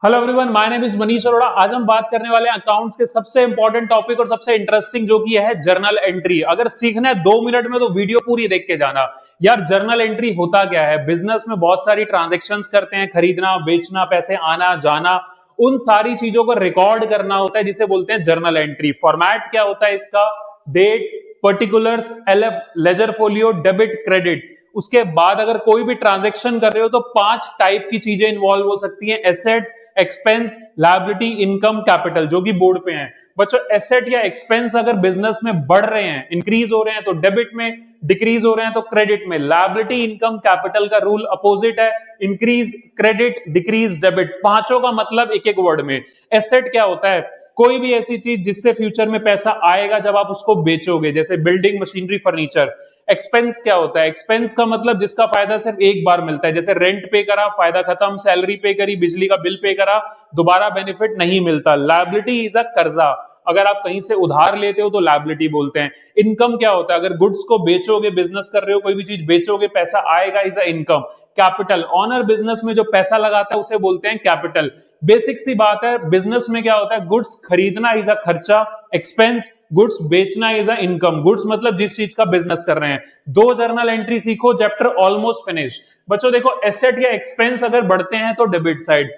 Hello everyone, my name is Manish Arora. आज हम बात करने वाले हैं अकाउंट्स के सबसे इंपॉर्टेंट टॉपिक और सबसे इंटरेस्टिंग जो कि है जर्नल एंट्री। अगर सीखना है 2 मिनट में तो वीडियो पूरी देख के जाना। यार जर्नल एंट्री होता क्या है? बिजनेस में बहुत सारी ट्रांजैक्शंस करते हैं, खरीदना बेचना, पैसे आना जाना, उन सारी चीजों को रिकॉर्ड करना होता है जिसे बोलते हैं जर्नल एंट्री। फॉर्मेट क्या होता है इसका? Date, particulars, LF, ledger folio, debit, credit. उसके बाद अगर कोई भी ट्रांजैक्शन कर रहे हो तो 5 टाइप की चीजें इन्वॉल्व हो सकती हैं: assets, expense, liability, income, capital, जो कि बोर्ड पे हैं। बच्चों एसेट या एक्सपेंस अगर बिजनेस में बढ़ रहे हैं, इंक्रीज हो रहे हैं तो डेबिट में, डिक्रीज हो रहे हैं तो क्रेडिट में। लायबिलिटी, इनकम, कैपिटल का रूल अपोजिट है, इंक्रीज क्रेडिट, डिक्रीज डेबिट। पांचों का मतलब एक एक वर्ड में। एसेट क्या होता है? कोई भी ऐसी चीज जिससे फ्यूचर में पैसा आएगा जब आप उसको बेचोगे, जैसे बिल्डिंग, मशीनरी, फर्नीचर। एक्सपेंस क्या होता है? एक्सपेंस का मतलब जिसका फायदा सिर्फ एक बार मिलता है, जैसे रेंट पे करा फायदा खत्म, सैलरी पे करी, बिजली का बिल पे करा, दोबारा बेनिफिट नहीं मिलता। लायबिलिटी इज अ कर्जा, अगर आप कहीं से उधार लेते हो तो लायबिलिटी बोलते हैं। इनकम क्या होता है? अगर गुड्स को बेचोगे, बिजनेस कर रहे हो, कोई भी चीज बेचोगे, पैसा आएगा, is a income. Capital, owner business में जो पैसा लगाता है उसे बोलते हैं कैपिटल। बेसिक सी बात है, बिजनेस में क्या होता है? गुड्स खरीदना इज अ खर्चा, एक्सपेंस, गुड्स बेचना इज अ इनकम। गुड्स मतलब जिस चीज का बिजनेस कर रहे हैं। 2 जर्नल एंट्री सीखो, चैप्टर ऑलमोस्ट फिनिश। बच्चों देखो, एसेट या एक्सपेंस अगर बढ़ते हैं तो डेबिट साइड,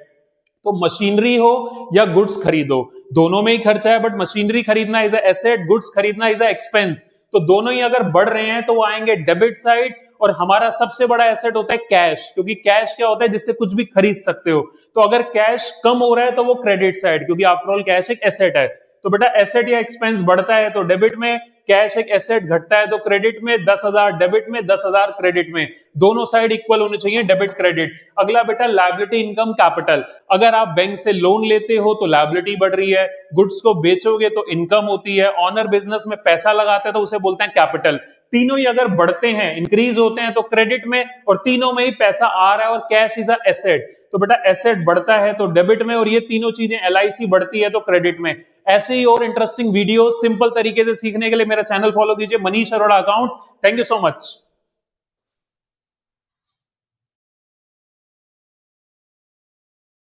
तो मशीनरी हो या गुड्स खरीदो, दोनों में ही खर्चा है, बट मशीनरी खरीदना इज अ एसेट, गुड्स खरीदना इज अ एक्सपेंस। तो दोनों ही अगर बढ़ रहे हैं तो वो आएंगे डेबिट साइड। और हमारा सबसे बड़ा एसेट होता है कैश, क्योंकि कैश क्या होता है? जिससे कुछ भी खरीद सकते हो। तो अगर कैश कम हो रहा है तो वो क्रेडिट साइड, क्योंकि आफ्टर ऑल कैश एक एसेट है। तो बेटा एसेट या एक्सपेंस बढ़ता है तो डेबिट में, कैश एक एसेट घटता है तो क्रेडिट में। 10,000 डेबिट में, 10,000 क्रेडिट में, दोनों साइड इक्वल होने चाहिए, डेबिट क्रेडिट। अगला बेटा लायबिलिटी, इनकम, कैपिटल। अगर आप बैंक से लोन लेते हो तो लायबिलिटी बढ़ रही है, गुड्स को बेचोगे तो इनकम होती है, ऑनर बिजनेस में पैसा लगाते हैं तो उसे बोलते हैं कैपिटल। तीनों ही अगर बढ़ते हैं, इंक्रीज होते हैं तो क्रेडिट में, और तीनों में ही पैसा आ रहा है और कैश इज अ एसेट। तो बेटा एसेट बढ़ता है तो डेबिट में, और ये तीनों चीजें एलआईसी बढ़ती है तो क्रेडिट में। ऐसे ही और इंटरेस्टिंग वीडियो सिंपल तरीके से सीखने के लिए मेरा चैनल फॉलो कीजिए, Manish Arora accounts. Thank you so much.